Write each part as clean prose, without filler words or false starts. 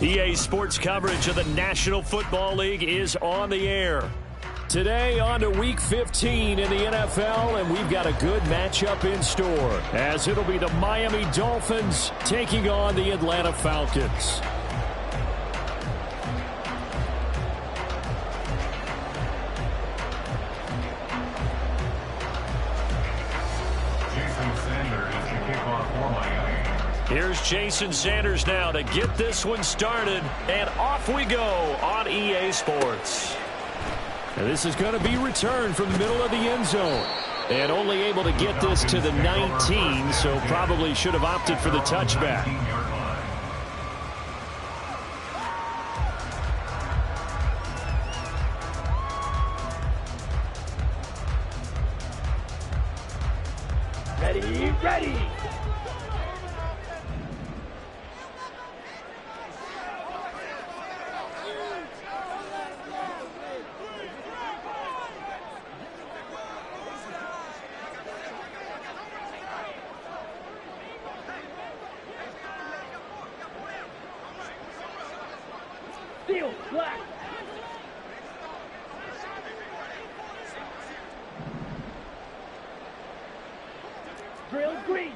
EA Sports coverage of the National Football League is on the air. Today on to Week 15 in the NFL, and we've got a good matchup in store, as it'll be the Miami Dolphins taking on the Atlanta Falcons. Here's Jason Sanders now to get this one started, and off we go on EA Sports. And this is going to be returned from the middle of the end zone. And only able to get this to the 19, so probably should have opted for the touchback. Ready. Field black. Drill green.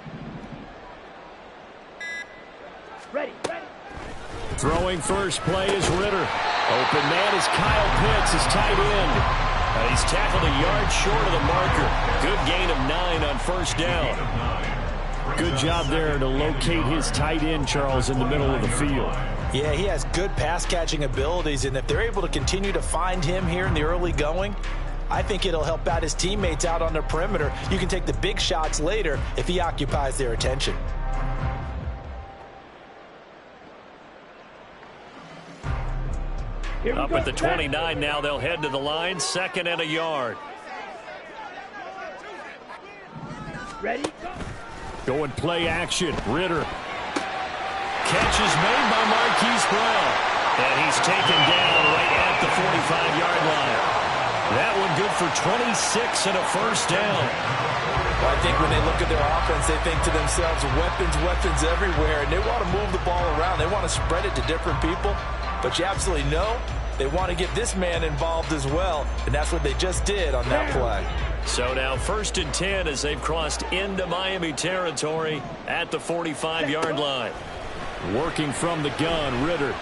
Ready. Throwing first play is Ritter. Open man is Kyle Pitts, his tight end. He's tackled a yard short of the marker. Good gain of 9 on first down. Good job there to locate his tight end, Charles, in the middle of the field. Yeah, he has good pass-catching abilities, and if they're able to continue to find him here in the early going, I think it'll help out his teammates out on the perimeter. You can take the big shots later if he occupies their attention. Up at the 29 now, they'll head to the line, 2nd and a yard. Ready? Going play action, Ritter. Catch is made by Marquise Brown. And he's taken down right at the 45-yard line. That one good for 26 and a first down. Well, I think when they look at their offense, they think to themselves, weapons everywhere, and they want to move the ball around. They want to spread it to different people. But you absolutely know they want to get this man involved as well, and that's what they just did on that play. So now 1st and 10 as they've crossed into Miami territory at the 45-yard line. Working from the gun, Ritter.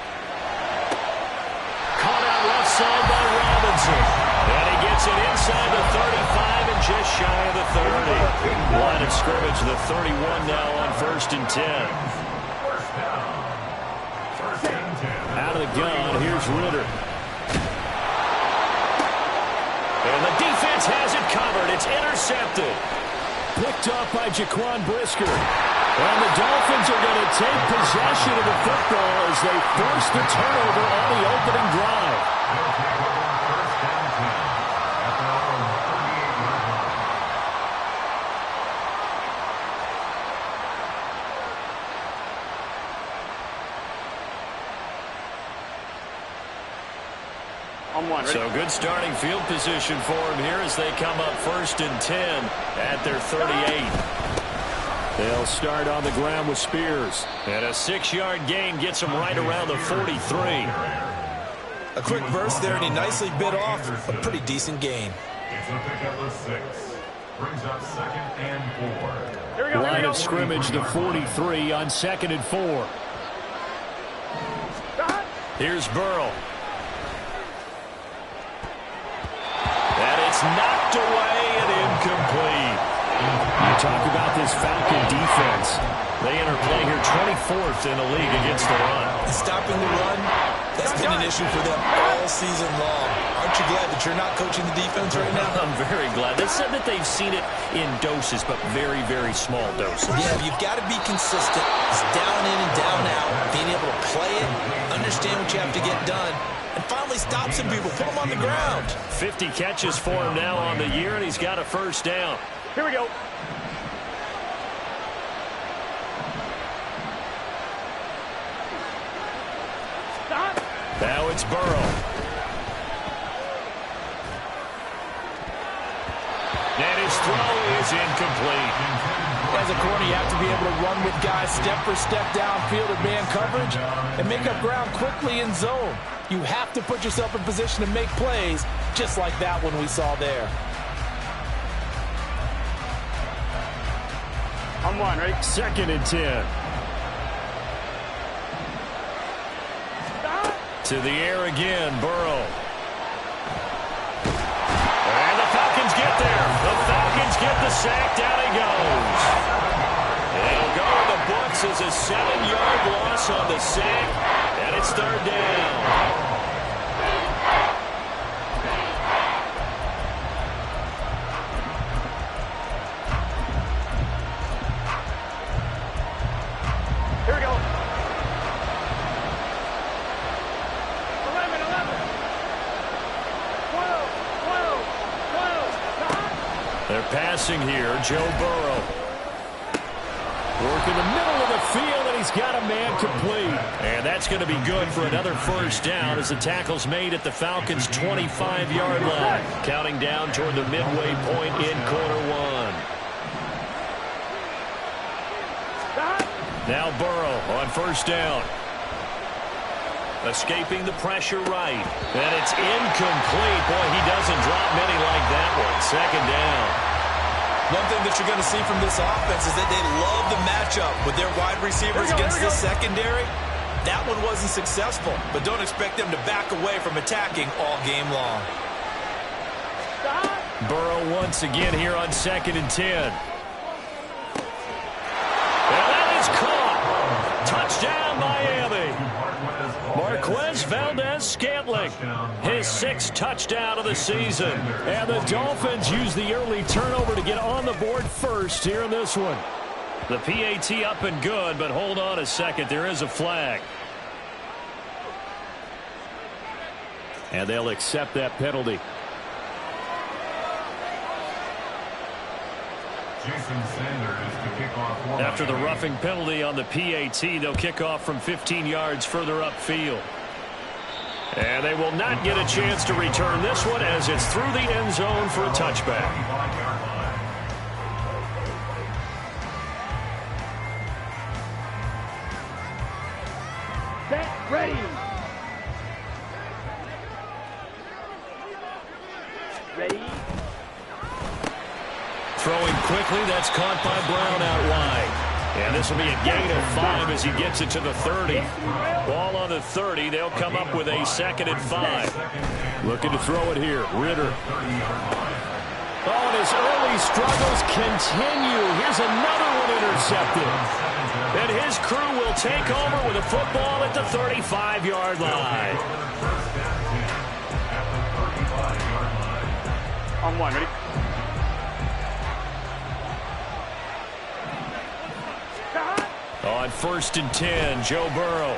Caught out left side by Robinson. And he gets it inside the 35 and just shy of the 30. Line of scrimmage, the 31 now on 1st and 10. Out of the gun, here's Ritter. And the defense has it covered. It's intercepted. Picked up by Jaquan Brisker. And the Dolphins are going to take possession of the football as they force the turnover on the opening drive. So good starting field position for him here as they come up 1st and 10 at their 38. They'll start on the ground with Spears. And a 6-yard gain gets them right around the 43. A quick burst there, and he nicely bit off a pretty decent gain. It's a pickup of 6. Brings up 2nd and 4. Line of scrimmage, the 43 on 2nd and 4. Here's Burrow. And it's knocked away and incomplete. You talk about this Falcon defense. They enter play here 24th in the league against the run. Stopping the run, that's been an issue for them all season long. Aren't you glad that you're not coaching the defense right now? I'm very glad. They said that they've seen it in doses, but very, very small doses. Yeah, you've got to be consistent. It's down in and down out. Being able to play it, understand what you have to get done, and finally stop some people, put them on the ground. 50 catches for him now on the year, and he's got a first down. Here we go. Stop. Now it's Burrow. And his throw is incomplete. As a corner, you have to be able to run with guys step for step downfield or man coverage and make up ground quickly in zone. You have to put yourself in position to make plays, just like that one we saw there. On one, ready? 2nd and 10. Stop. To the air again, Burrow. And the Falcons get there. The Falcons get the sack. Down he goes. It'll go in the books as a 7-yard loss on the sack, and it's 3rd down. Here we go. 11, 11. 12, 12, 12. Stop. They're passing here. Joe Burrow. Work in the middle of the field, and he's got a man complete. And that's going to be good for another 1st down as the tackle's made at the Falcons' 25-yard line. Counting down toward the midway point in quarter 1. Stop. Now Burrow on 1st down. Escaping the pressure right. And it's incomplete. Boy, he doesn't drop many like that one. 2nd down. One thing that you're going to see from this offense is that they love the matchup with their wide receivers against this secondary. That one wasn't successful, but don't expect them to back away from attacking all game long. Stop. Burrow once again here on 2nd and 10. And that is caught. Touchdown, Miami. Marquez Valdez-Scantling, his 6th touchdown of the season. And the Dolphins use the early turnover to get on the board first here in this one. The PAT up and good, but hold on a second. There is a flag. And they'll accept that penalty. After the roughing penalty on the PAT, they'll kick off from 15 yards further upfield. And they will not get a chance to return this one as it's through the end zone for a touchback. Set. Ready. Ready. Throwing quickly, that's caught by Brown out wide. And this will be a gain of 5 as he gets it to the 30. Ball on the 30. They'll come up with a 2nd and 5. Looking to throw it here. Ritter. Oh, and his early struggles continue. Here's another one intercepted. And his crew will take over with a football at the 35-yard line. On one, ready? On 1st and 10, Joe Burrow.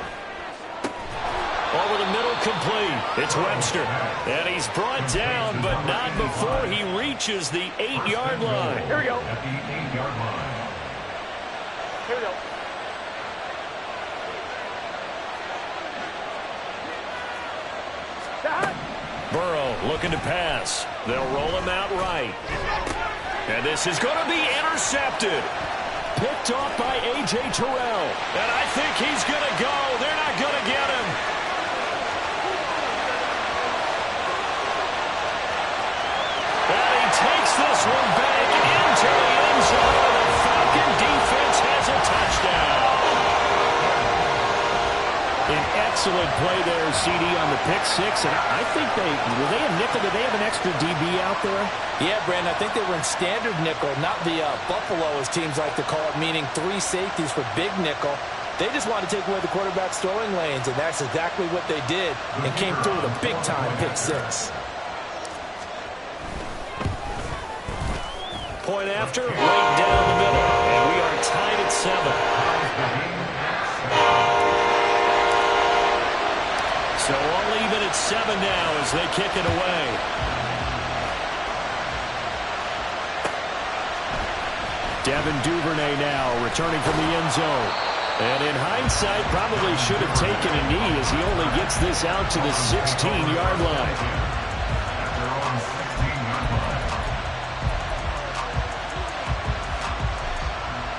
Over the middle, complete. It's Webster. And he's brought down, but not before he reaches the 8-yard line. Here we go. At the 8-yard line. Here we go. Stop. Burrow looking to pass. They'll roll him out right. And this is going to be intercepted. Picked off by A.J. Terrell. And I think he's going to go. They're not going to get him. And he takes this one back into the end zone. The Falcon defense has a touchdown. An excellent play there, CD, on the pick 6. And I think were they a nickel? Did they have an extra DB out there? Yeah, Brandon, I think they were in standard nickel, not the Buffalo, as teams like to call it, meaning 3 safeties for big nickel. They just wanted to take away the quarterback's throwing lanes, and that's exactly what they did, and came through with a big-time pick 6. Point after, right down the middle, and we are tied at 7. So all even at 7 now as they kick it away. Devin Duvernay now returning from the end zone. And in hindsight, probably should have taken a knee as he only gets this out to the 16-yard line. After on 16-yard line. 2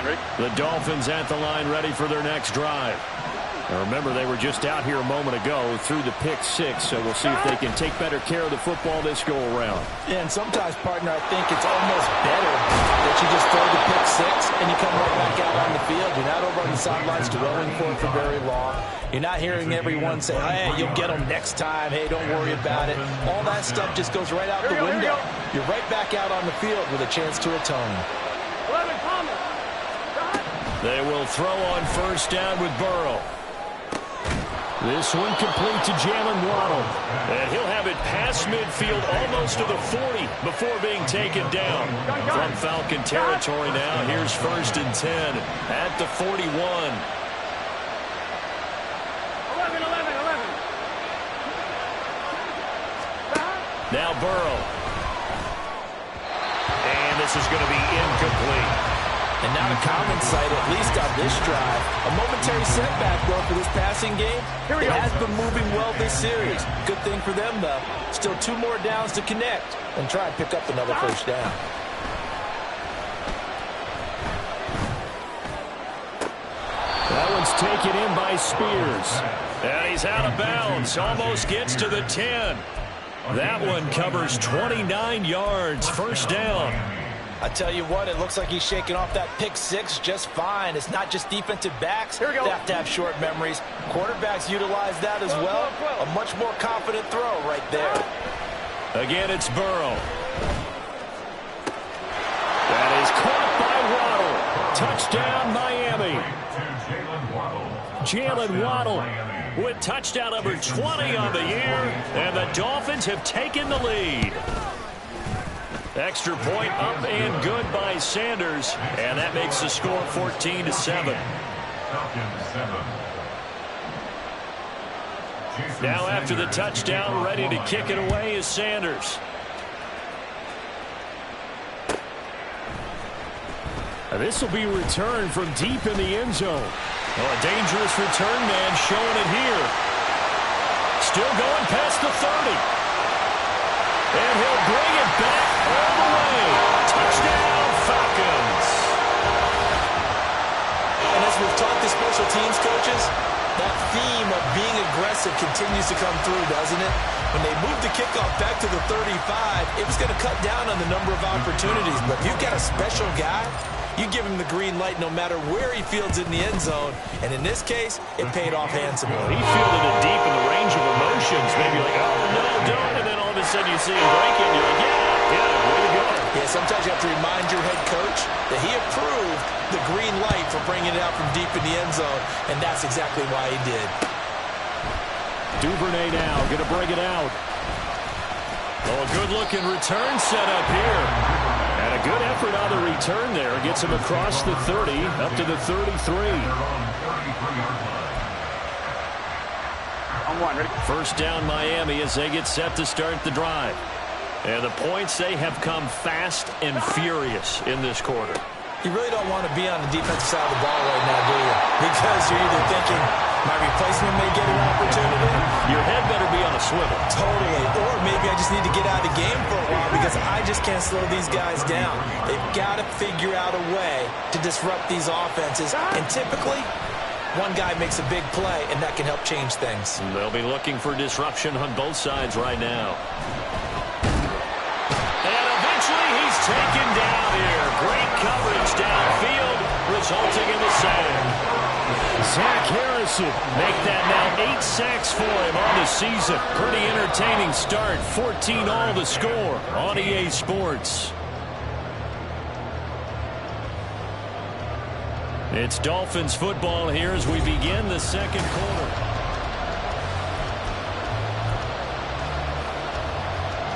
1, ready? The Dolphins at the line, ready for their next drive. Now remember, they were just out here a moment ago through the pick six, so we'll see if they can take better care of the football this go-around. Yeah, and sometimes, partner, I think it's almost better that you just throw the pick six and you come right back out on the field. You're not over on the sidelines dwelling for it for very long. You're not hearing everyone say, hey, you'll get them next time. Hey, don't worry about it. All that stuff just goes right out the window. You're right back out on the field with a chance to atone. 11, Thomas. They will throw on first down with Burrow. This one complete to Jalen Waddle. And he'll have it past midfield almost to the 40 before being taken down. From Falcon territory now, here's first and 10 at the 41. 11. Now Burrow. And this is going to be incomplete. And now the common sight, at least on this drive. A momentary setback, though, for this passing game. It has been moving well this series. Good thing for them, though. Still 2 more downs to connect and try and pick up another first down. That one's taken in by Spears. And he's out of bounds. Almost gets to the 10. That one covers 29 yards. First down. I tell you what, it looks like he's shaking off that pick six just fine. It's not just defensive backs. They have to have short memories. Quarterbacks utilize that as well. A much more confident throw right there. Again, it's Burrow. That is caught by Waddle. Touchdown, Miami. Jalen Waddle with touchdown number 20 on the year. And the Dolphins have taken the lead. Extra point up and good by Sanders, and that makes the score 14-7. Now after the touchdown, ready to kick it away is Sanders. This will be returned from deep in the end zone. Oh, a dangerous return man showing it here. Still going past the 30. And he'll bring it back all the way. Touchdown, Falcons. And as we've taught the special teams coaches, that theme of being aggressive continues to come through, doesn't it? When they moved the kickoff back to the 35, it was going to cut down on the number of opportunities. But if you've got a special guy, you give him the green light no matter where he fields in the end zone. And in this case, it paid off handsomely. He fielded it deep in the range of emotions. Maybe like, oh, no, don't. And then all of a sudden you see him break it, and you're like, yeah, way to go. Yeah, sometimes you have to remind your head coach that he approved the green light for bringing it out from deep in the end zone, and that's exactly why he did. Duvernay now going to bring it out. Oh, a good-looking return set up here. And a good effort on the return there. Gets him across the 30, up to the 33. On 1, ready? First down Miami as they get set to start the drive. And the points, they have come fast and furious in this quarter. You really don't want to be on the defensive side of the ball right now, do you? Because you're either thinking, my replacement may get an opportunity. Your head better be on a swivel. Totally. Or maybe I just need to get out of the game for a while because I just can't slow these guys down. They've got to figure out a way to disrupt these offenses. And typically, one guy makes a big play, and that can help change things. They'll be looking for disruption on both sides right now. And eventually he's taken down here. Great coverage downfield, resulting in the sack. Zach Harrison make that now 8 sacks for him on the season. Pretty entertaining start. 14 all the score on EA Sports. It's Dolphins football here as we begin the second quarter.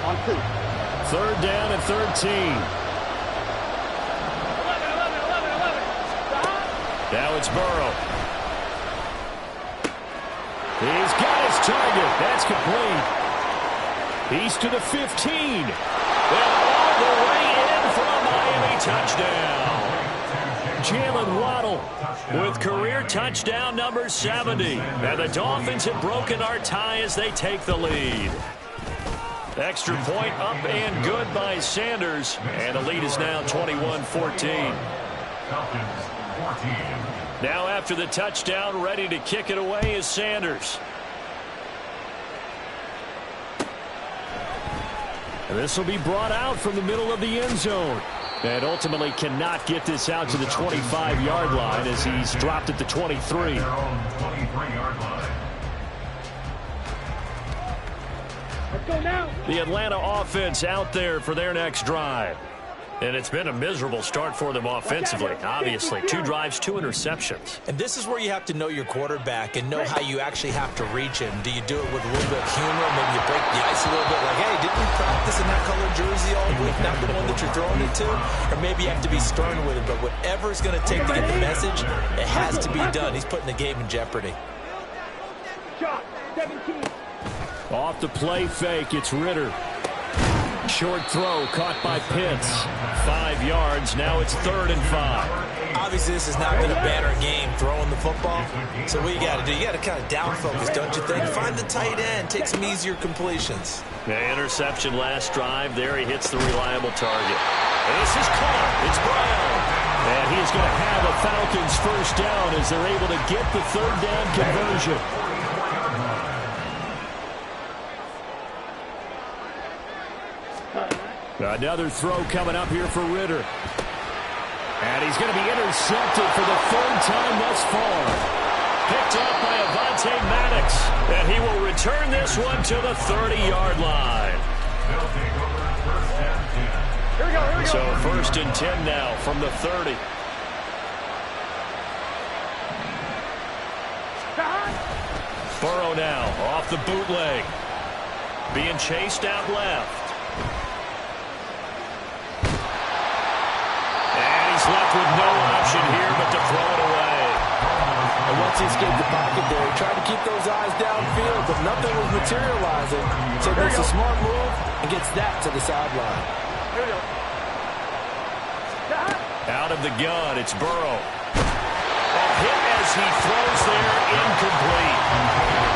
On 2. Third down at 13. 11. Now it's Burrow. He's got his target. That's complete. He's to the 15. And all the way in for a Miami touchdown. Jalen Waddle with career touchdown number 70. And the Dolphins have broken our tie as they take the lead. Extra point up and good by Sanders. And the lead is now 21-14. Falcons 14. Now after the touchdown, ready to kick it away is Sanders. And this will be brought out from the middle of the end zone. And ultimately cannot get this out to the 25-yard line as he's dropped at the 23. Their own 23-yard line. Let's go now. The Atlanta offense out there for their next drive. And it's been a miserable start for them offensively. Obviously, 2 drives, 2 interceptions. And this is where you have to know your quarterback and know how you actually have to reach him. Do you do it with a little bit of humor? Maybe you break the ice a little bit like, hey, didn't we practice in that color jersey all week? Not the one that you're throwing it to? Or maybe you have to be stern with him. But whatever it's going to take to get the message, it has to be done. He's putting the game in jeopardy. Shot, 17. Off the play fake, it's Ritter. Short throw caught by Pitts. 5 yards. Now it's 3rd and 5. Obviously, this has not been a banner game throwing the football. So what you got to do, you got to kind of down focus, don't you think? Find the tight end. Take some easier completions. The interception last drive. There he hits the reliable target. And this is caught. It's Brown. And he's going to have a Falcons first down as they're able to get the 3rd down conversion. Another throw coming up here for Ritter. And he's going to be intercepted for the 3rd time thus far. Picked up by Avonte Maddox. And he will return this one to the 30-yard line. They'll take over 1st and 10. Here we go. So 1st and 10 now from the 30. Burrow now off the bootleg. Being chased out left. Left with no option here but to throw it away. And once he escaped the pocket there, he tried to keep those eyes downfield, but nothing was materializing. So he makes a smart move and gets that to the sideline. Here we go. Out of the gun, it's Burrow. A hit as he throws there, incomplete.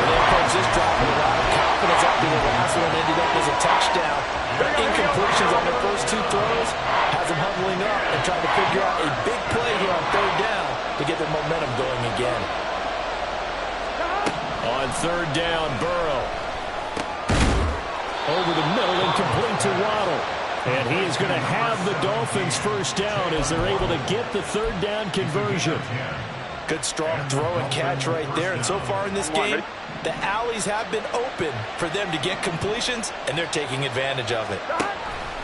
And they approach this drive with a lot of confidence after the last one ended up as a touchdown. But incompletions on their first 2 throws has them huddling up and trying to figure out a big play here on 3rd down to get their momentum going again. On 3rd down, Burrow. Over the middle, incomplete to Waddle. And he is going to have the Dolphins first down as they're able to get the 3rd down conversion. Good strong throw and catch right there. And so far in this game, the alleys have been open for them to get completions, and they're taking advantage of it.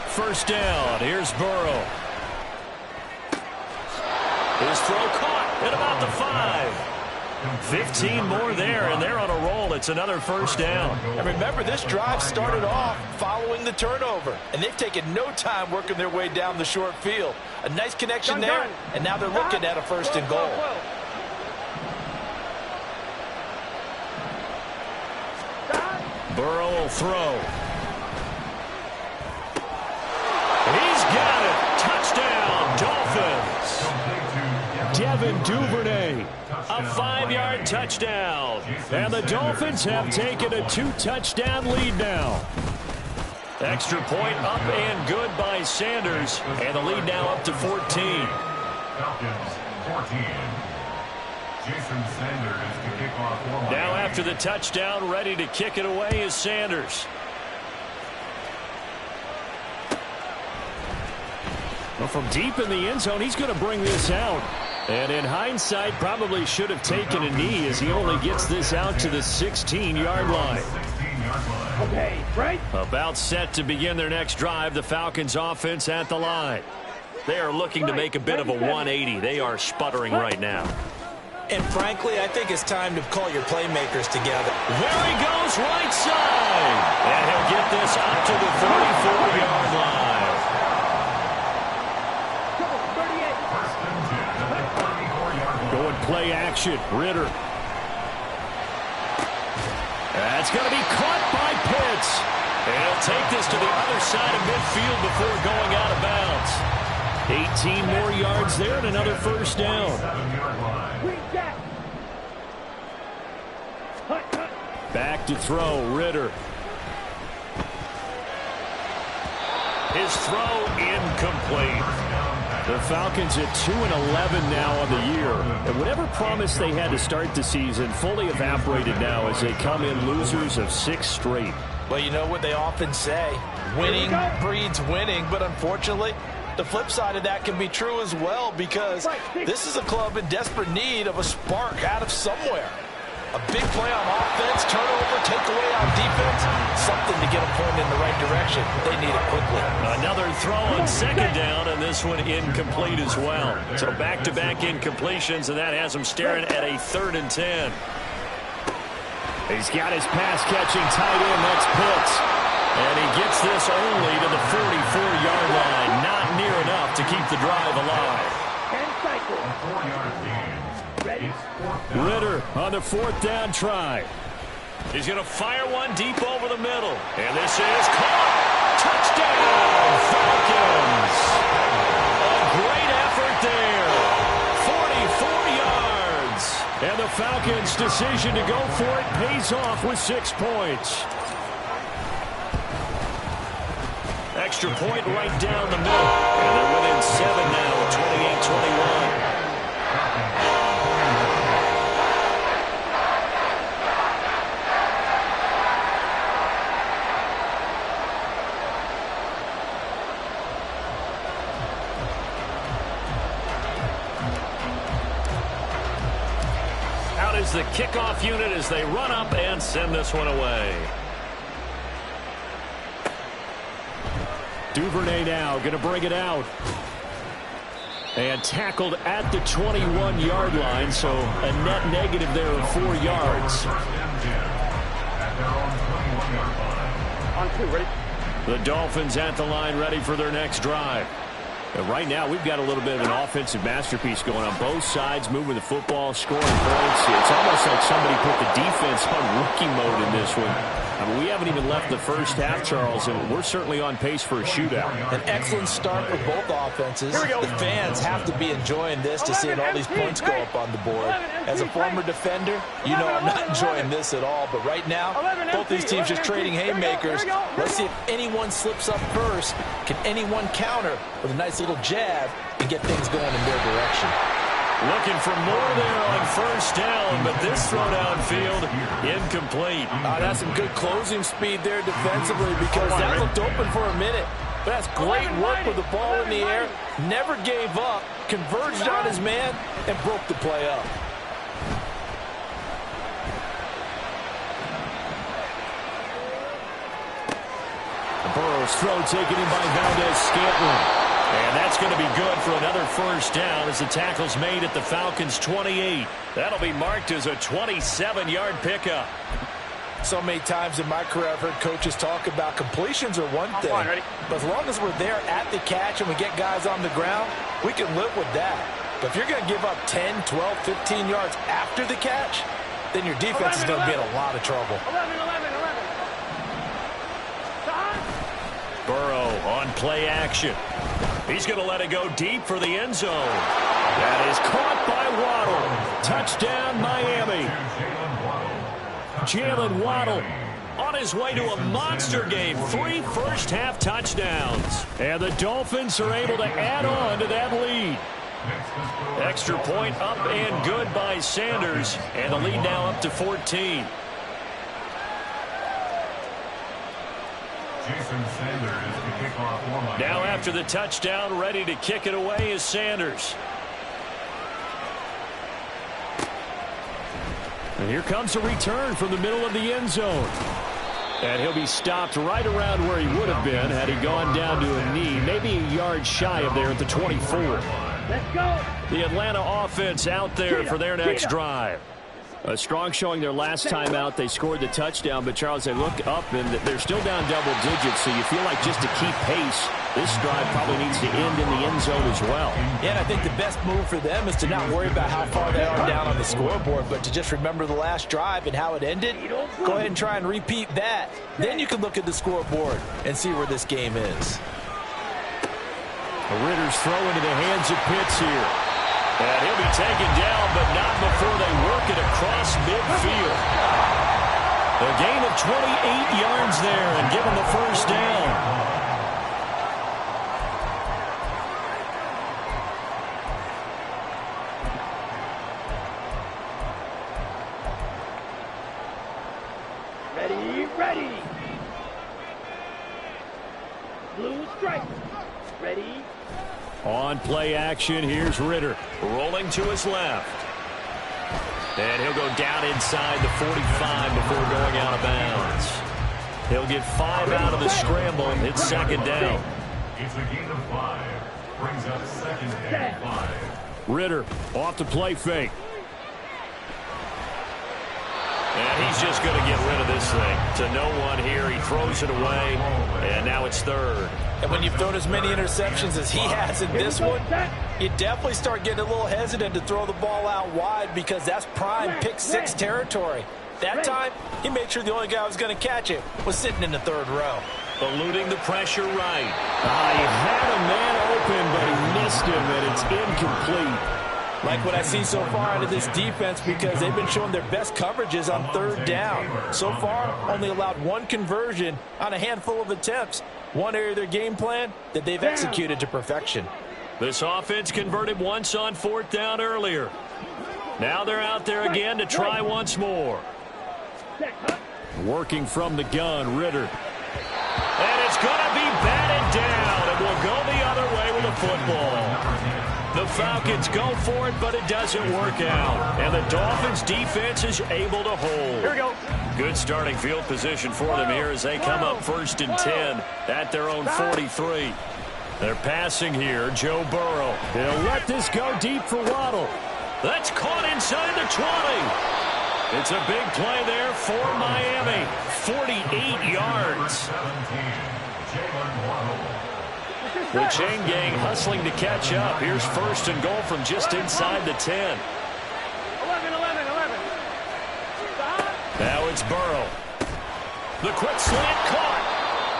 First down, here's Burrow. His throw caught at about the 5. 15 more there, and they're on a roll. It's another first down. And remember, this drive started off following the turnover, and they've taken no time working their way down the short field. A nice connection there, and now they're looking at a 1st and goal. Burrow will throw. He's got it. Touchdown, Dolphins. Devin Duvernay, a 5-yard touchdown. And the Dolphins have taken a 2-touchdown lead now. Extra point up and good by Sanders. And the lead now up to 14. Falcons 14. Jason Sanders to kick off. Now after the touchdown, ready to kick it away is Sanders. Well, from deep in the end zone, he's going to bring this out. And in hindsight, probably should have taken a knee as he only gets this out to the 16-yard line. Okay, right? About set to begin their next drive, the Falcons offense at the line. They are looking to make a bit of a 180. They are sputtering right now. And frankly, I think it's time to call your playmakers together. There he goes, right side. And he'll get this up to the 34-yard line. Going play action, Ritter. That's going to be caught by Pitts. And he'll take this to the other side of midfield before going out of bounds. 18 more yards there and another first down. Back to throw, Ritter. His throw incomplete. The Falcons at 2-11 now on the year. And whatever promise they had to start the season fully evaporated now as they come in losers of 6 straight. Well, you know what they often say, winning breeds winning, but unfortunately, the flip side of that can be true as well, because this is a club in desperate need of a spark out of somewhere. A big play on offense, turnover, takeaway on defense, something to get a point in the right direction. They need it quickly. Another throw on second down, and this one incomplete as well. So back-to-back incompletions, and that has them staring at a 3rd and 10. He's got his pass-catching tight end. That's Pitts. And he gets this only to the 44-yard line. Not near enough to keep the drive alive. Ritter on the 4th down try. He's going to fire one deep over the middle. And this is caught. Touchdown, Falcons. A great effort there. 44 yards. And the Falcons' decision to go for it pays off with 6 points. Extra point right down the middle. And they're within 7 now, 28-21. Out is the kickoff unit as they run up and send this one away. Duvernay now going to bring it out. And tackled at the 21-yard line, so a net negative there of 4 yards. On 2, ready? The Dolphins at the line ready for their next drive. And right now, we've got a little bit of an offensive masterpiece going on both sides, moving the football, scoring points. It's almost like somebody put the defense on rookie mode in this one. I mean, we haven't even left the first half, Charles, and we're certainly on pace for a shootout. An excellent start for both offenses. The fans have to be enjoying this to see all these points go up on the board. As a former defender, you know I'm not enjoying this at all. But right now, both these teams just trading haymakers. Let's see if anyone slips up first. Can anyone counter with a nice little jab and get things going in their direction? Looking for more there on first down, but this throw downfield incomplete. That's some good closing speed there defensively, because that looked open for a minute. But that's great work with the ball in the air. Never gave up, converged on his man, and broke the play up. Burrow's throw taken in by Valdez-Scantling. And that's going to be good for another first down as the tackle's made at the Falcons' 28. That'll be marked as a 27-yard pickup. So many times in my career I've heard coaches talk about completions are one thing. But as long as we're there at the catch and we get guys on the ground, we can live with that. But if you're going to give up 10, 12, 15 yards after the catch, then your defense is going to be in a lot of trouble. 11. Burrow on play action. He's going to let it go deep for the end zone. That is caught by Waddle. Touchdown, Miami. Jalen Waddle on his way to a monster game. 3 first-half touchdowns. And the Dolphins are able to add on to that lead. Extra point up and good by Sanders. And the lead now up to 14. Now after the touchdown, ready to kick it away is Sanders. And here comes a return from the middle of the end zone. And he'll be stopped right around where he would have been had he gone down to a knee, maybe a yard shy of there at the 24. Let's go. The Atlanta offense out there for their next drive. A strong showing their last time out. They scored the touchdown, but Charles, they look up and they're still down double digits, so you feel like just to keep pace, this drive probably needs to end in the end zone as well. Yeah, and I think the best move for them is to not worry about how far they are down on the scoreboard, but to just remember the last drive and how it ended. Go ahead and try and repeat that. Then you can look at the scoreboard and see where this game is. The Ritter's throw into the hands of Pitts here. And he'll be taken down, but not before they work it across midfield. A gain of 28 yards there and give him the first down. Ready. Blue stripe. Ready. On play action, here's Ritter. Rolling to his left. And he'll go down inside the 45 before going out of bounds. He'll get 5 out of the scramble. It's second down. It's a gain of 5. Brings up second and 5. Ritter off the play fake. And he's just going to get rid of this thing. To no one here. He throws it away. And now it's third. And when you've thrown as many interceptions as he has in this one, you definitely start getting a little hesitant to throw the ball out wide because that's prime pick 6 territory. That time, he made sure the only guy who was going to catch it was sitting in the third row. Eluding the pressure right. He had a man open, but he missed him, and it's incomplete. Like what I see so far out of this defense because they've been showing their best coverages on third down. So far, only allowed 1 conversion on a handful of attempts. One area of their game plan that they've executed to perfection. This offense converted once on 4th down earlier. Now they're out there again to try once more. Working from the gun, Ritter. And it's going to be batted down, and will go the other way with the football. The Falcons go for it, but it doesn't work out. And the Dolphins defense is able to hold. Here we go. Good starting field position for them here as they come up 1st and 10 at their own 43. They're passing here. Joe Burrow. He'll let this go deep for Waddle. That's caught inside the 20. It's a big play there for Miami. 48 yards. The chain gang hustling to catch up. Here's 1st and goal from just inside the 10. 11. Now it's Burrow. The quick slant caught.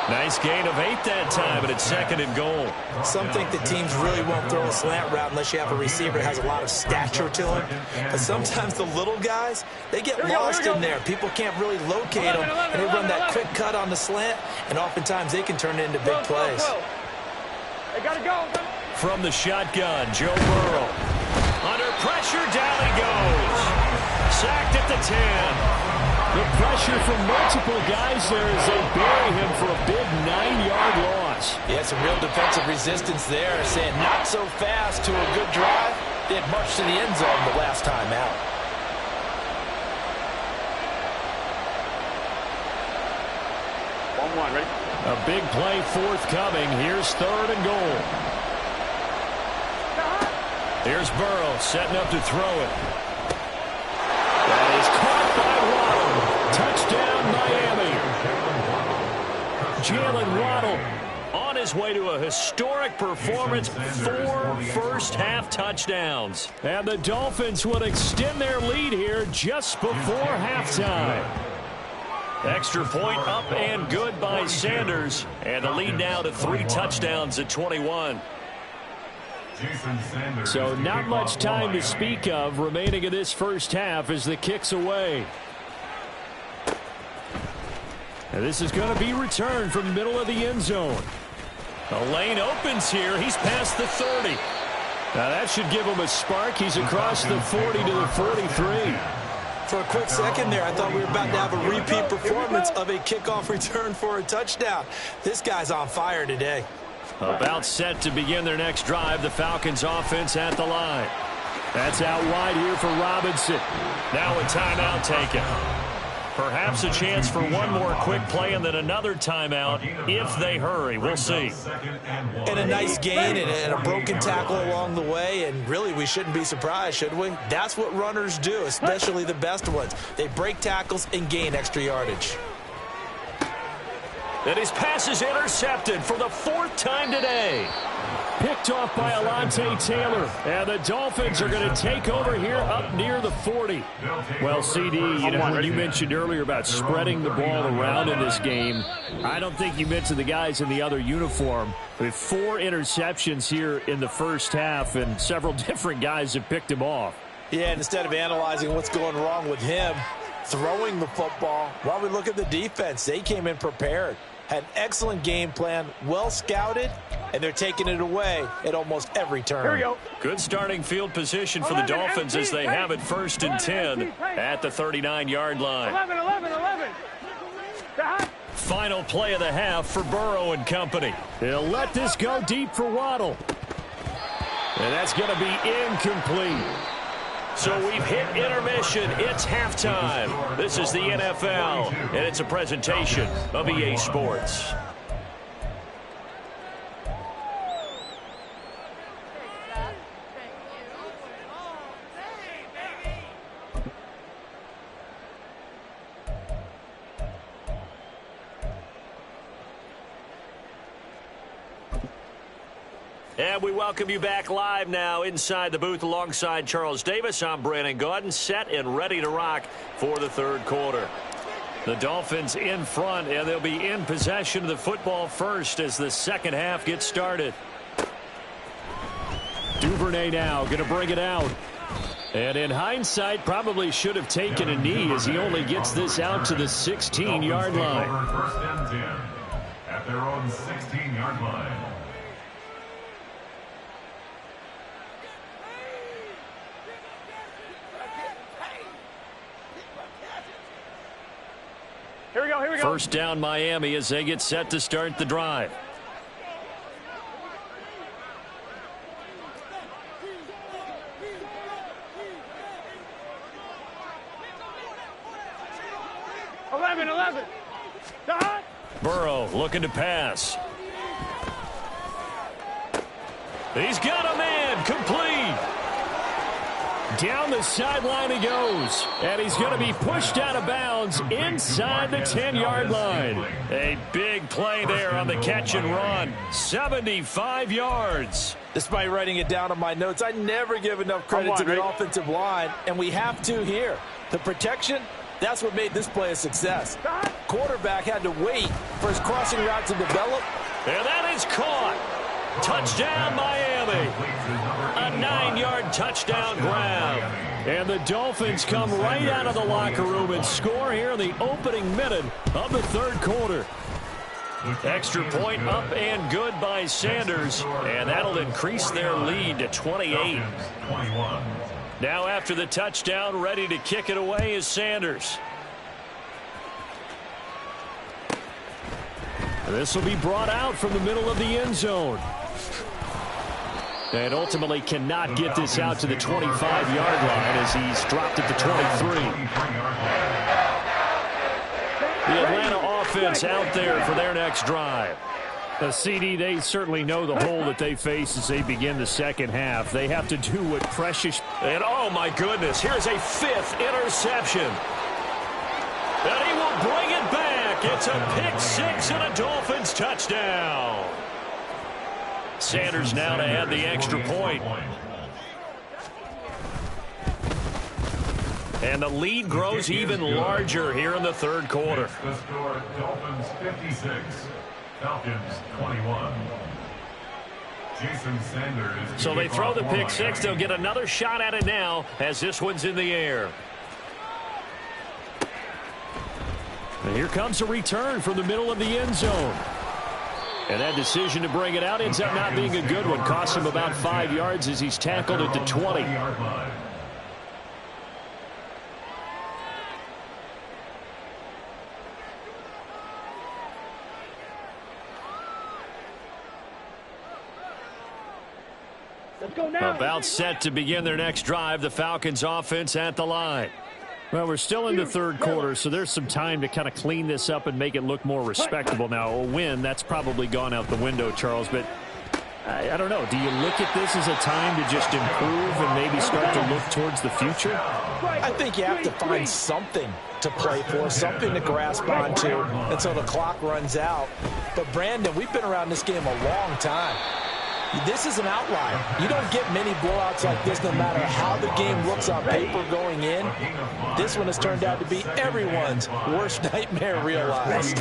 Nice gain of 8 that time, but it's 2nd and goal. Some think that teams really won't throw a slant route unless you have a receiver that has a lot of stature to him. But sometimes the little guys, they get lost in there. People can't really locate them, and they run that quick cut on the slant, and oftentimes they can turn it into big plays. They gotta go. From the shotgun, Joe Burrow. Under pressure, down he goes. Sacked at the 10. The pressure from multiple guys there as they bury him for a big 9-yard loss. Yeah, some real defensive resistance there, saying not so fast to a good drive. They had marched to the end zone the last time out. One, ready? A big play forthcoming. Here's 3rd and goal. Here's Burrow setting up to throw it. That is caught by Waddle. Touchdown, Miami. Jalen Waddle on his way to a historic performance. 4 first-half touchdowns. And the Dolphins would extend their lead here just before halftime. Extra point up and good by Sanders. And the lead now to 3 touchdowns at 21. So not much time to speak of remaining in this first half as the kick's away. And this is going to be returned from the middle of the end zone. The lane opens here. He's past the 30. Now that should give him a spark. He's across the 40 to the 43. For a quick second there, I thought we were about to have a repeat performance of a kickoff return for a touchdown. This guy's on fire today. About set to begin their next drive. The Falcons offense at the line. That's out wide here for Robinson. Now a timeout taken. Perhaps a chance for one more quick play and then another timeout if they hurry. We'll see. And a nice gain and a broken tackle along the way. And really, we shouldn't be surprised, should we? That's what runners do, especially the best ones. They break tackles and gain extra yardage. And his pass is intercepted for the 4th time today. Picked off by Alontae Taylor. And the Dolphins are going to take over here up near the 40. Well, CD, you know, when you mentioned earlier about spreading the ball around in this game, I don't think you mentioned the guys in the other uniform. With 4 interceptions here in the first half, and several different guys have picked him off. Yeah, and instead of analyzing what's going wrong with him throwing the football, while we look at the defense, they came in prepared. Had an excellent game plan, well scouted, and they're taking it away at almost every turn. Here we go. Good starting field position for the Dolphins as they have it 1st and 10 at the 39-yard line. 11. Final play of the half for Burrow and company. He'll let this go deep for Waddle. And that's going to be incomplete. So we've hit intermission. It's halftime. This is the NFL, and it's a presentation of EA Sports. And we welcome you back live now inside the booth alongside Charles Davis. I'm Brandon Gaudin, set and ready to rock for the third quarter. The Dolphins in front, and they'll be in possession of the football first as the second half gets started. Duvernay now going to bring it out. And in hindsight, probably should have taken a knee as he only gets this out to the 16-yard line. First and 10 at their own 16-yard line. Here we go, here we go. First down Miami as they get set to start the drive. Eleven. Burrow looking to pass. He's got a man, complete. Down the sideline he goes, and he's going to be pushed out of bounds inside the 10-yard line. A big play there on the catch and run. 75 yards. Despite writing it down on my notes, I never give enough credit to the offensive line, and we have to here. The protection, that's what made this play a success. Quarterback had to wait for his crossing route to develop. And that is caught. Touchdown, Miami. A 9-yard touchdown grab. And the Dolphins come right out of the locker room and score here in the opening minute of the third quarter. Extra point up and good by Sanders, and that'll increase their lead to 28. Now after the touchdown, ready to kick it away is Sanders. This will be brought out from the middle of the end zone. And ultimately cannot get this out to the 25-yard line as he's dropped at the 23. The Atlanta offense out there for their next drive. The CD, they certainly know the hole that they face as they begin the second half. They have to do what precious. And oh my goodness, here's a fifth interception. And he will bring it back. It's a pick six and a Dolphins touchdown. Sanders now to add the extra point. And the lead grows even larger here in the third quarter. The score, Dolphins 56, Falcons 21. Jason Sanders. So they throw the pick six. They'll get another shot at it now as this one's in the air. And here comes a return from the middle of the end zone. And that decision to bring it out ends up not being a good one. Costs him about 5 yards as he's tackled at the 20. Let's go now. About set to begin their next drive. The Falcons offense at the line. Well, we're still in the third quarter, so there's some time to kind of clean this up and make it look more respectable. Now, a win, that's probably gone out the window, Charles, but I don't know. Do you look at this as a time to just improve and maybe start to look towards the future? I think you have to find something to play for, something to grasp onto until the clock runs out. But, Brandon, we've been around this game a long time. This is an outlier. You don't get many blowouts like this no matter how the game looks on paper going in. This one has turned out to be everyone's worst nightmare realized.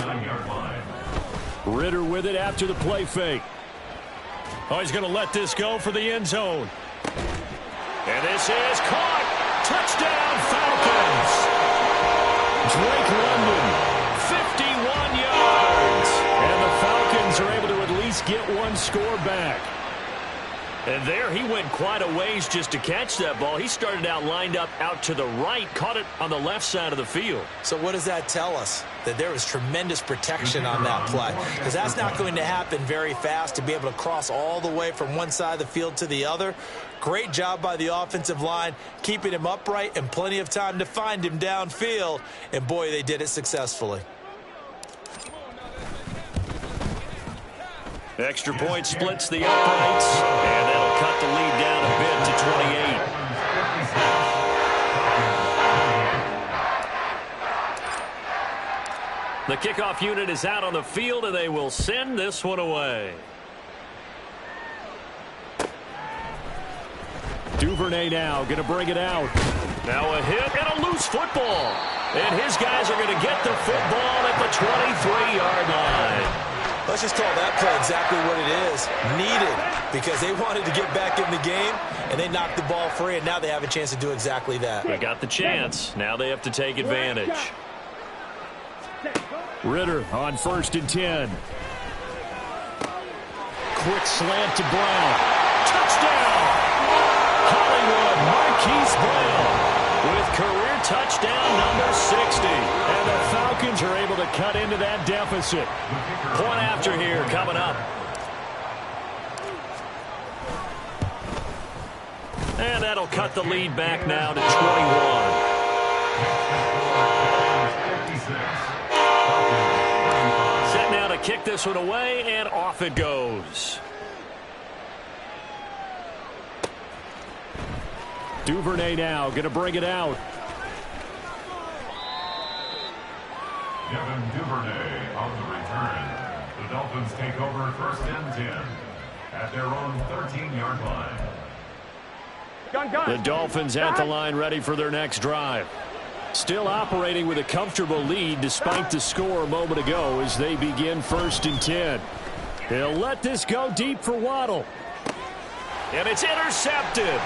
Ritter with it after the play fake. Oh, he's going to let this go for the end zone. And this is caught. Touchdown, Falcons. Drake London, 51 yards. And the Falcons are able to at least get one score back. And there he went quite a ways just to catch that ball. He started out lined up out to the right, caught it on the left side of the field. So what does that tell us? that there was tremendous protection on that play, because that's not going to happen very fast to be able to cross all the way from one side of the field to the other. Great job by the offensive line, keeping him upright and plenty of time to find him downfield. And, boy, they did it successfully. Extra point splits the uprights, and that'll cut the lead down a bit to 28. The kickoff unit is out on the field, and they will send this one away. Duvernay now going to bring it out. Now a hit and a loose football. And his guys are going to get the football at the 23-yard line. Let's just call that play exactly what it is. Needed, because they wanted to get back in the game, and they knocked the ball free, and now they have a chance to do exactly that. They got the chance. Now they have to take advantage. Ritter on 1st and 10. Quick slant to Brown. Touchdown! Hollywood Marquise Brown with career touchdown number 60. And the Falcons are able to cut into that deficit. Point after here coming up. And that'll cut the lead back now to 21. Set now to kick this one away, and off it goes. Duvernay now going to bring it out. Kevin Duvernay on the return. The Dolphins take over 1st and 10 at their own 13-yard line. The Dolphins at the line ready for their next drive. Still operating with a comfortable lead despite the score a moment ago as they begin 1st and 10. They'll let this go deep for Waddle. And it's intercepted.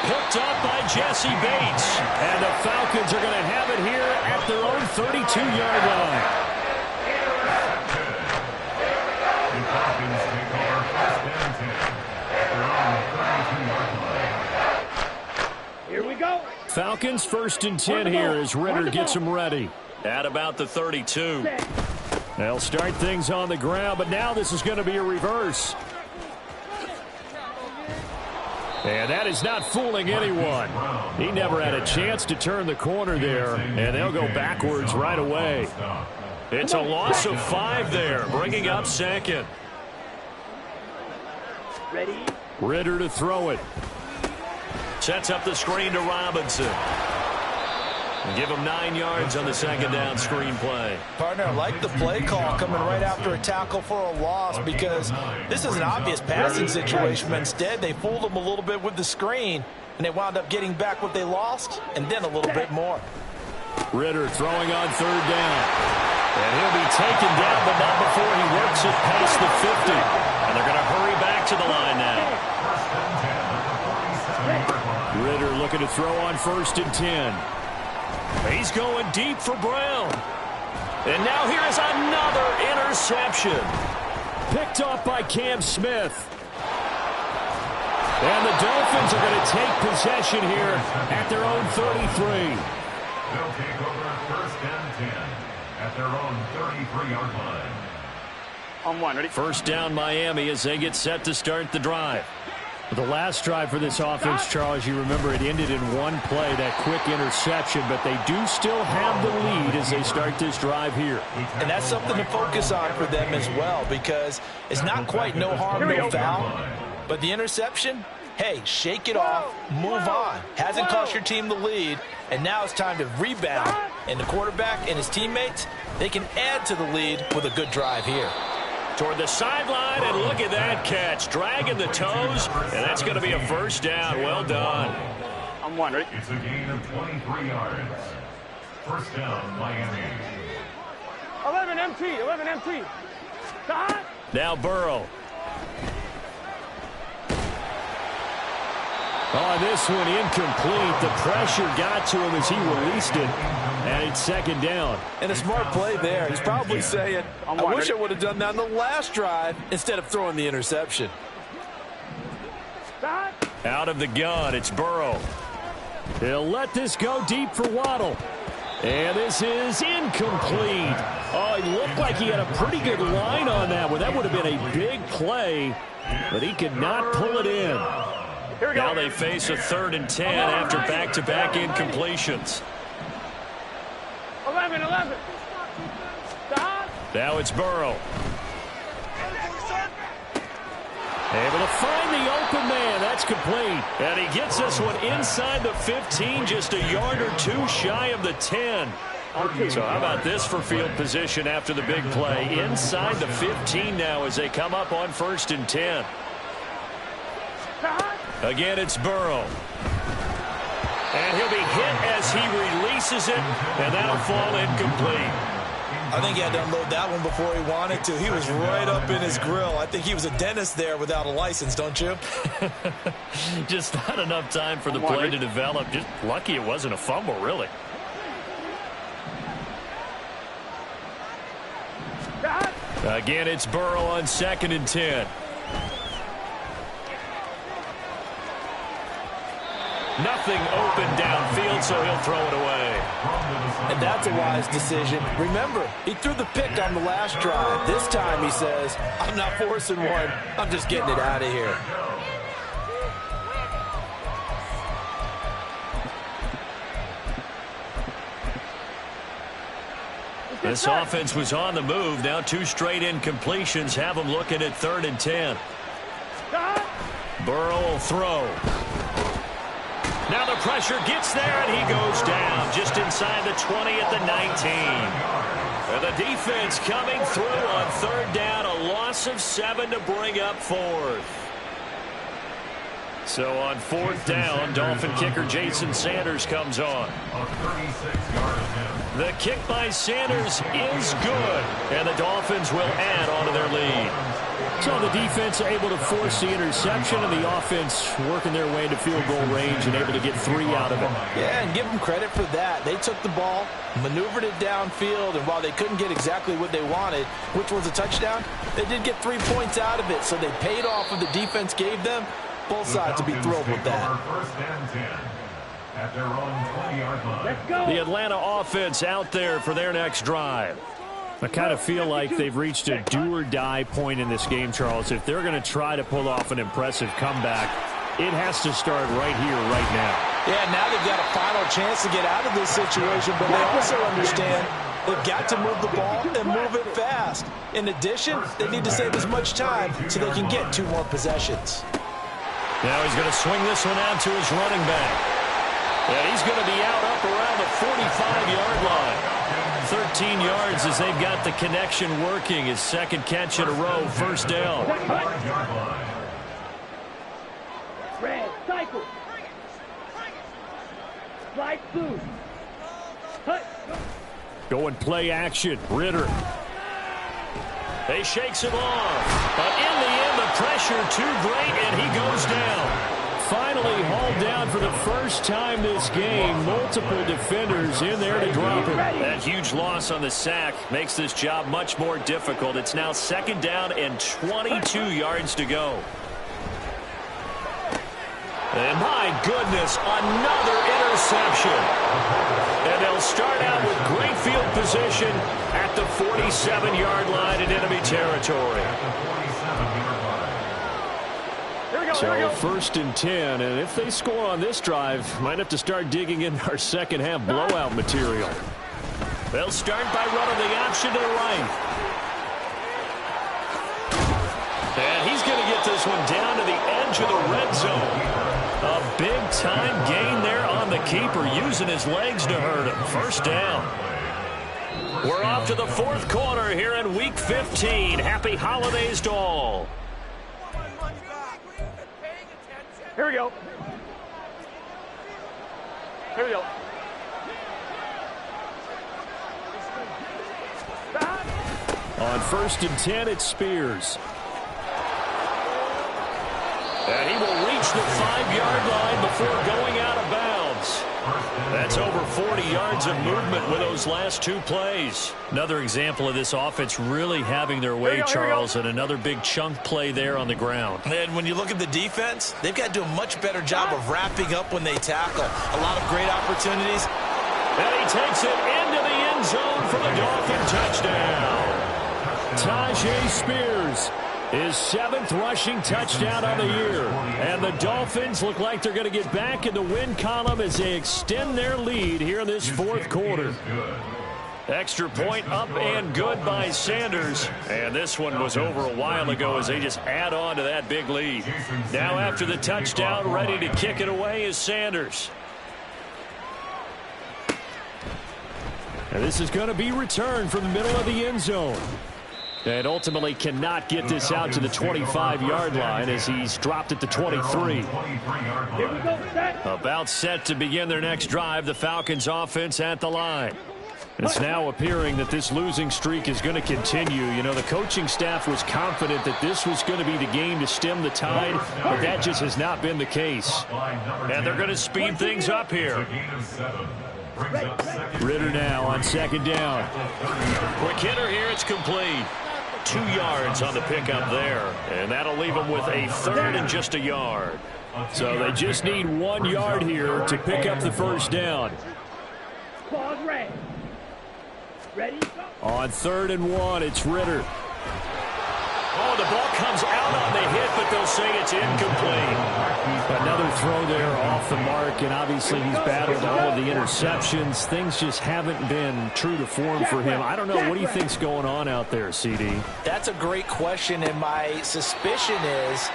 Picked up by Jesse Bates. And the Falcons are going to have it here at their own 32-yard line. The Falcons take over 1st and 10 at their own 32-yard line. Here we go. Falcons 1st and 10 here as Ritter gets them ready. At about the 32. They'll start things on the ground, but now this is going to be a reverse. And that is not fooling anyone. He never had a chance to turn the corner there, and they'll go backwards right away. It's a loss of 5 there, bringing up 2nd. Ready? Ritter to throw it. Sets up the screen to Robinson. Give him 9 yards on the 2nd down screen play. Partner, I like the play call coming right after a tackle for a loss, because this is an obvious passing situation, but instead they fooled him a little bit with the screen, and they wound up getting back what they lost and then a little bit more. Ritter throwing on 3rd down. And he'll be taken down, but not before he works it past the 50. And they're going to hurry back to the line now. Ritter looking to throw on 1st and 10. He's going deep for Brown. And now here is another interception. Picked off by Cam Smith. And the Dolphins are going to take possession here at their own 33. They'll take over 1st and 10 at their own 33-yard line. On 1, ready? 1st down Miami as they get set to start the drive. The last drive for this offense, Charles, you remember it ended in one play, that quick interception, but they do still have the lead as they start this drive here. And that's something to focus on for them as well, because it's not quite no harm, no foul, but the interception, hey, shake it off, move on. Hasn't cost your team the lead, and now it's time to rebound. And the quarterback and his teammates, they can add to the lead with a good drive here. Toward the sideline, and look at that catch. Dragging the toes, and that's going to be a 1st down. Well done. On 1, ready? It's a gain of 23 yards. 1st down, Miami. 11 MT, 11 MT. Now Burrow. On this one, incomplete. The pressure got to him as he released it. And it's 2nd down. And a smart play there. He's probably saying, I wish I would have done that on the last drive instead of throwing the interception. Out of the gun, it's Burrow. He'll let this go deep for Waddle. And this is incomplete. Oh, it looked like he had a pretty good line on that one. That would have been a big play, but he could not pull it in. Now they face a 3rd and 10 after back-to-back incompletions. 11. Stop. Now it's Burrow. Able to find the open man. That's complete. And he gets this one inside the 15, just a yard or two shy of the 10. So how about this for field position after the big play? Inside the 15 now as they come up on 1st and 10. Again, it's Burrow. And he'll be hit as he releases it, and that'll fall incomplete. I think he had to unload that one before he wanted to. He was right up in his grill. I think he was a dentist there without a license, don't you? Just not enough time for the play to develop. Just lucky it wasn't a fumble, really. Again, it's Burrow on 2nd and 10. Nothing open downfield, so he'll throw it away. And that's a wise decision. Remember, he threw the pick on the last drive. This time he says, I'm not forcing one. I'm just getting it out of here. This offense was on the move. Now 2 straight incompletions have them looking at 3rd and 10. Burrow will throw. Now the pressure gets there, and he goes down just inside the 20 at the 19. And the defense coming through on 3rd down, a loss of 7 to bring up 4th. So on 4th down, Dolphin kicker Jason Sanders comes on. The kick by Sanders is good, and the Dolphins will add on to their lead. So the defense able to force the interception, and the offense working their way into field goal range and able to get 3 out of it. Yeah, and give them credit for that. They took the ball, maneuvered it downfield, and while they couldn't get exactly what they wanted, which was a touchdown, they did get 3 points out of it, so they paid off what the defense gave them. Both sides will be thrilled with that. At their own 20-yard line. Let's go. The Atlanta offense out there for their next drive. I kind of feel like they've reached a do-or-die point in this game, Charles. If they're going to try to pull off an impressive comeback, it has to start right here, right now. Yeah, now they've got a final chance to get out of this situation, but they also understand they've got to move the ball and move it fast. In addition, they need to save as much time so they can get 2 more possessions. Now he's going to swing this one out to his running back. And he's going to be out up around the 45-yard line. 13 yards as they've got the connection working. His 2nd catch in a row, 1st down. Red, cycle. Slide through. Going play action. Ritter. They shakes him off. But in the end, the pressure too great, and he goes down. Finally hauled down for the first time this game. Multiple defenders in there to drop him. That huge loss on the sack makes this job much more difficult. It's now 2nd down and 22 yards to go. And my goodness, another interception. And they'll start out with great field position at the 47-yard line in enemy territory. So 1st and 10, and if they score on this drive, might have to start digging in our second half blowout material. They'll start by running the option to the right. And he's going to get this one down to the edge of the red zone. A big-time gain there on the keeper, using his legs to hurt him. 1st down. We're off to the 4th quarter here in Week 15. Happy holidays to all. Here we go. Here we go. On 1st and 10, it's Spears. And he will reach the 5-yard line before going out of bounds. That's over 40 yards of movement with those last 2 plays. Another example of this offense really having their way, Charles, and another big chunk play there on the ground. And when you look at the defense, they've got to do a much better job of wrapping up when they tackle. A lot of great opportunities. And he takes it in. end zone for the Dolphin touchdown. Tajay Spears, his 7th rushing touchdown on the year. And the Dolphins look like they're going to get back in the win column as they extend their lead here in this 4th quarter. Extra point up and good by Sanders. And this one was over a while ago as they just add on to that big lead. Now after the touchdown, ready to kick it away is Sanders. And this is going to be returned from the middle of the end zone. And ultimately cannot get this out to the 25-yard line as he's dropped at the 23. About set to begin their next drive, the Falcons offense at the line. It's now appearing that this losing streak is going to continue. You know, the coaching staff was confident that this was going to be the game to stem the tide, but that just has not been the case. And they're going to speed things up here. Ritter now on 2nd down. Quick hitter here, it's complete. 2 yards on the pickup there, and that'll leave them with a 3rd and just a yard. So they just need 1 yard here to pick up the first down. On 3rd and 1, it's Ritter. Oh, the ball comes out on the hit, but they'll say it's incomplete. Another throw there off the mark, and obviously he's battled all of the interceptions. Things just haven't been true to form for him. I don't know. What do you think's going on out there, CD? That's a great question, and my suspicion is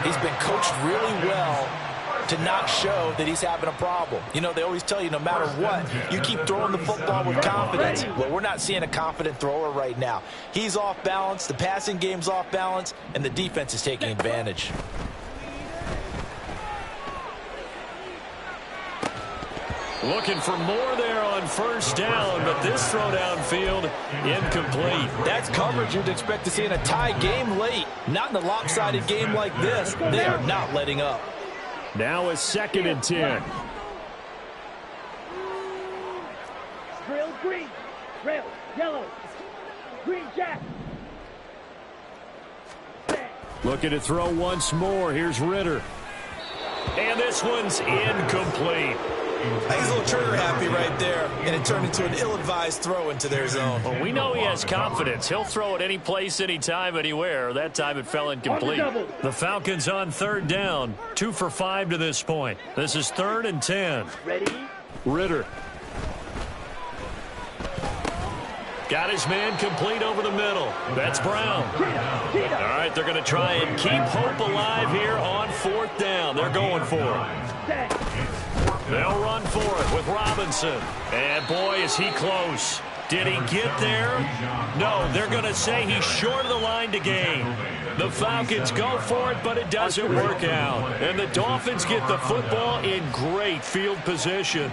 he's been coached really well to not show that he's having a problem. You know, they always tell you no matter what, you keep throwing the football with confidence. Well, we're not seeing a confident thrower right now. He's off balance, the passing game's off balance, and the defense is taking advantage. Looking for more there on 1st down, but this throw downfield, incomplete. That's coverage you'd expect to see in a tie game late. Not in a lopsided game like this. They are not letting up. Now a 2nd and 10. Drill green, drill yellow, green jack. Looking to throw once more. Here's Ritter. And this one's incomplete. He's a little trigger happy right there, and it turned into an ill-advised throw into their zone. Well, we know he has confidence. He'll throw it any place, anytime, anywhere. That time it fell incomplete. The Falcons on 3rd down. 2 for 5 to this point. This is 3rd and 10. Ready? Ritter. Got his man complete over the middle. That's Brown. All right, they're going to try and keep hope alive here on 4th down. They're going for it. They'll run for it with Robinson. And, boy, is he close. Did he get there? No, they're going to say he's short of the line to gain. The Falcons go for it, but it doesn't work out. And the Dolphins get the football in great field position.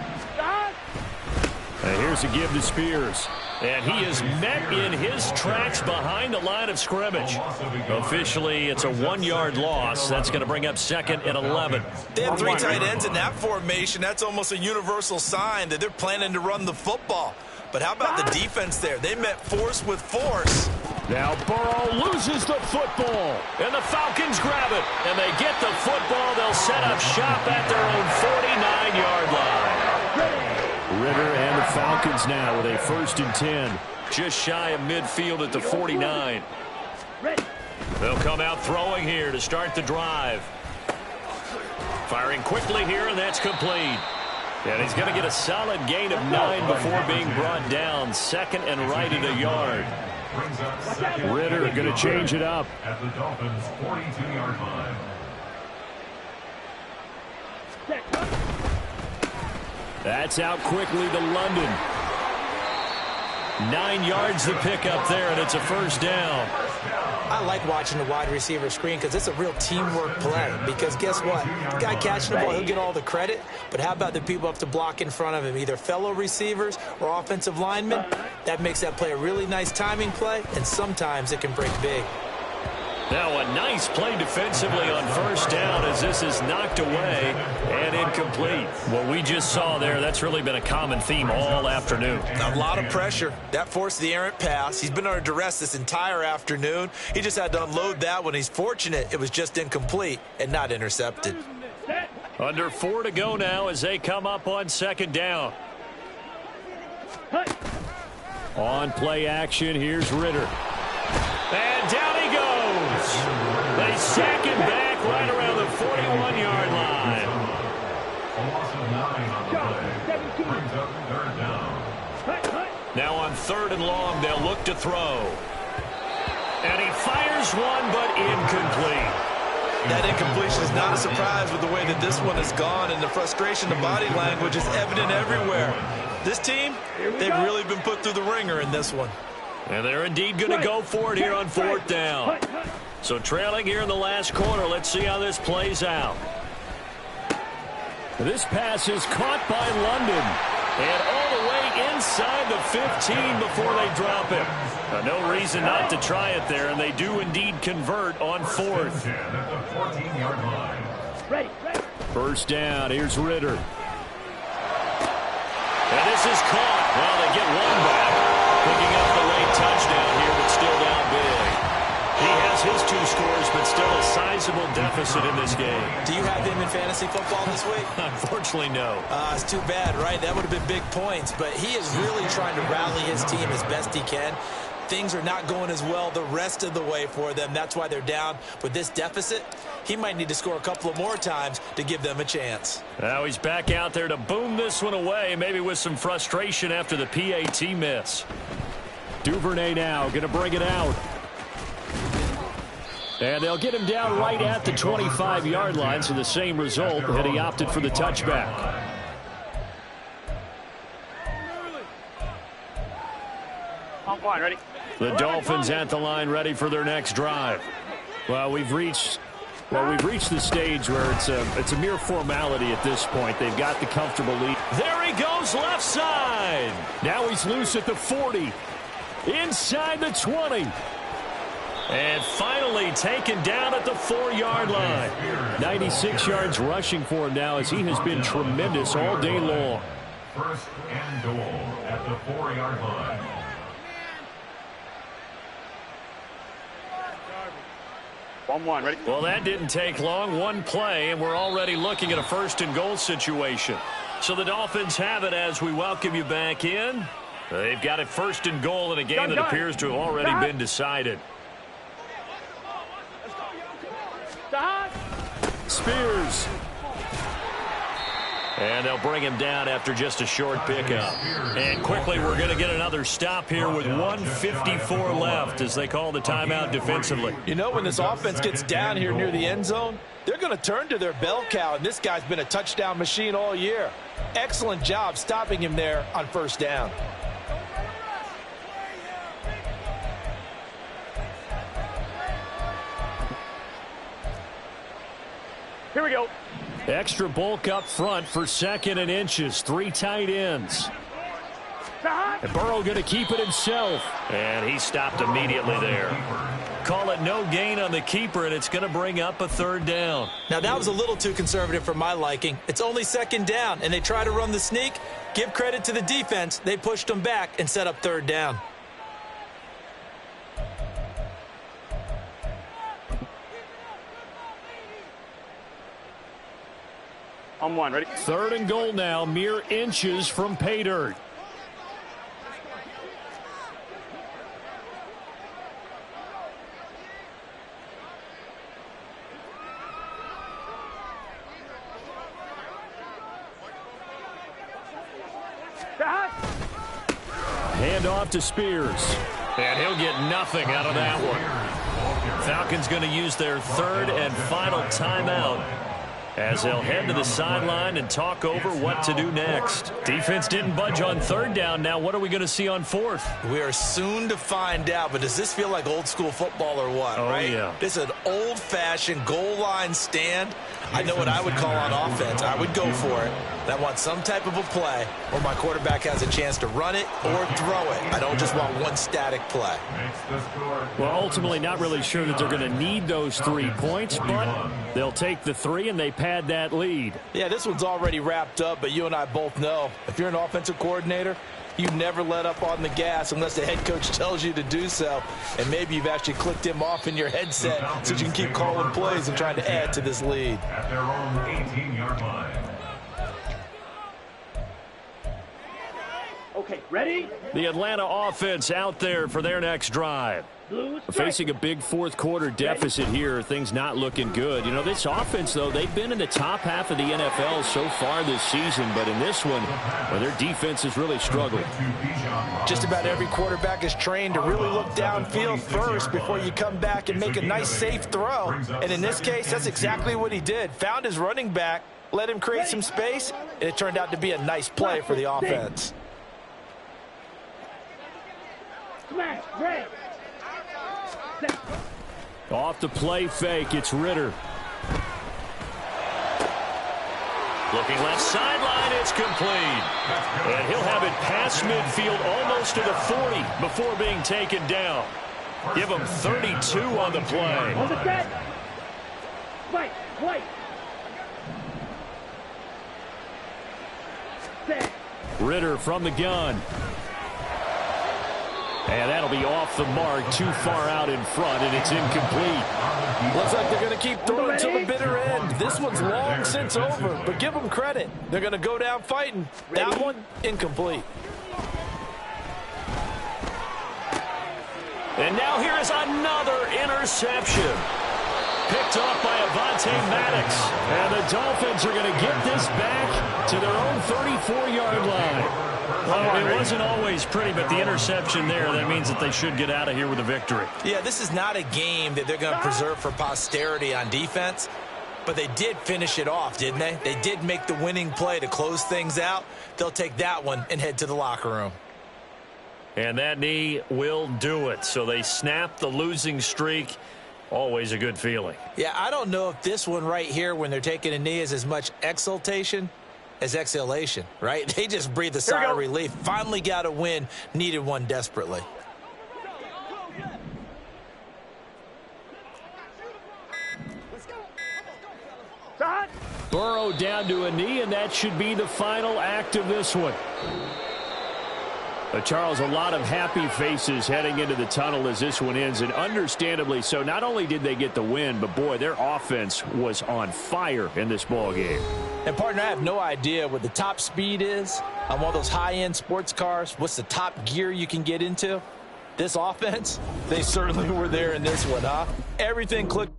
And here's a give to Spears. And he is met in his tracks behind the line of scrimmage. Officially, it's a 1-yard loss. That's going to bring up 2nd and 11. They have 3 tight ends in that formation. That's almost a universal sign that they're planning to run the football. But how about the defense there? They met force with force. Now Burrow loses the football. And the Falcons grab it. And they get the football. They'll set up shop at their own 49-yard line. Ritter and the Falcons now with a 1st and 10. Just shy of midfield at the 49. They'll come out throwing here to start the drive. Firing quickly here, and that's complete. And he's going to get a solid gain of 9 before being brought down. 2nd and right at a yard. Ritter going to change it up. At the Dolphins' 42-yard line. That's out quickly to London. 9 yards to pick up there, and it's a 1st down. I like watching the wide receiver screen because it's a real teamwork play. Because guess what? The guy catching the ball, he'll get all the credit. But how about the people up to block in front of him, either fellow receivers or offensive linemen? That makes that play a really nice timing play, and sometimes it can break big. Now a nice play defensively on 1st down as this is knocked away and incomplete. What we just saw there, that's really been a common theme all afternoon. A lot of pressure. That forced the errant pass. He's been under duress this entire afternoon. He just had to unload that when he's fortunate it was just incomplete and not intercepted. Under 4 to go now as they come up on 2nd down. On play action, here's Ritter. And down he goes. They sack him back right around the 41-yard line. A loss of 9 on the play. Brings up 3rd down. Now on 3rd and long, they'll look to throw. And he fires one, but incomplete. That incompletion is not a surprise with the way that this one has gone, and the frustration, the body language is evident everywhere. This team, they've really been put through the ringer in this one. And they're indeed going to go for it here on 4th down. So trailing here in the last quarter. Let's see how this plays out. This pass is caught by London. And all the way inside the 15 before they drop him. No reason not to try it there, and they do indeed convert on 4th. At the 14-yard line. Ready. 1st down, here's Ritter. And this is caught. Well, they get one back. Picking up the late touchdown here, but still down big. He has his 2 scores, but still a sizable deficit in this game. Do you have him in fantasy football this week? Unfortunately, no. It's too bad, right? That would have been big points, but he is really trying to rally his team as best he can. Things are not going as well the rest of the way for them. That's why they're down with this deficit. He might need to score a couple of more times to give them a chance. Now he's back out there to boom this one away, maybe with some frustration after the PAT miss. Duvernay now going to bring it out. And they'll get him down right at the 25-yard line, so the same result, and he opted for the touchback. Ready. The Dolphins at the line, ready for their next drive. Well, we've reached the stage where it's a mere formality at this point. They've got the comfortable lead. There he goes, left side. Now he's loose at the 40, inside the 20. And finally taken down at the 4-yard line. 96 yards rushing for him now, as he has been tremendous all day long. 1st and goal at the 4-yard line. Ready. Well, that didn't take long. One play, and we're already looking at a 1st and goal situation. So the Dolphins have it as we welcome you back in. They've got it 1st and goal in a game that appears to have already been decided. Spears. And they'll bring him down after just a short pickup. And quickly, we're going to get another stop here with 1:54 left as they call the timeout defensively. You know, when this offense gets down here near the end zone, they're going to turn to their bell cow, and this guy's been a touchdown machine all year. Excellent job stopping him there on 1st down. Here we go. Extra bulk up front for 2nd and inches. 3 tight ends. And Burrow going to keep it himself. And he stopped immediately there. Call it no gain on the keeper, and it's going to bring up a 3rd down. Now, that was a little too conservative for my liking. It's only 2nd down, and they try to run the sneak. Give credit to the defense. They pushed them back and set up 3rd down. Ready. 3rd and goal now, mere inches from pay dirt. Hand off to Spears. And he'll get nothing out of that one. Falcons going to use their 3rd and final timeout as they'll head to the sideline and talk over what to do next. Defense didn't budge on 3rd down. Now what are we going to see on 4th? We are soon to find out, but does this feel like old school football or what? Oh, right? Yeah. This is an old-fashioned goal line stand. I know what I would call on offense. I would go for it. I want some type of a play where my quarterback has a chance to run it or throw it. I don't just want one static play. Well, ultimately not really sure that they're going to need those 3 points, but they'll take the 3 and they pad that lead. Yeah, this one's already wrapped up, but you and I both know if you're an offensive coordinator, you never let up on the gas unless the head coach tells you to do so. And maybe you've actually clicked him off in your headset so you can keep calling plays and trying to add to this lead. At their own 18-yard line. Okay, ready? The Atlanta offense out there for their next drive. Facing a big fourth quarter deficit here, things not looking good. You know, this offense, though, they've been in the top half of the NFL so far this season, but in this one, well, their defense has really struggled. Just about every quarterback is trained to really look downfield first before you come back and make a nice, safe throw. And in this case, that's exactly what he did. Found his running back, let him create some space, and it turned out to be a nice play for the offense. Off the play fake, it's Ritter. Looking left sideline, it's complete. And he'll have it past midfield almost to the 40 before being taken down. Give him 32 on the play. Hold it dead. Wait. Ritter from the gun. And that'll be off the mark, too far out in front, and it's incomplete. Looks like they're going to keep throwing to the bitter end. This one's long since over, but give them credit. They're going to go down fighting. That one, incomplete. And now here is another interception. Picked off by Avonte Maddox. And the Dolphins are going to get this back to their own 34-yard line. Well, it wasn't always pretty, but the interception there, that means that they should get out of here with a victory. Yeah, this is not a game that they're going to preserve for posterity on defense, but they did finish it off, didn't they? They did make the winning play to close things out. They'll take that one and head to the locker room. And that knee will do it. So they snap the losing streak. Always a good feeling. Yeah, I don't know if this one right here when they're taking a knee is as much exultation as exhalation, right? They just breathe a sigh of relief. Finally got a win, needed one desperately. Burrow down to a knee, and that should be the final act of this one. Charles, a lot of happy faces heading into the tunnel as this one ends, and understandably so. Not only did they get the win, but, boy, their offense was on fire in this ball game. And, partner, I have no idea what the top speed is on one of those high-end sports cars. What's the top gear you can get into? This offense, they certainly were there in this one, huh? Everything clicked.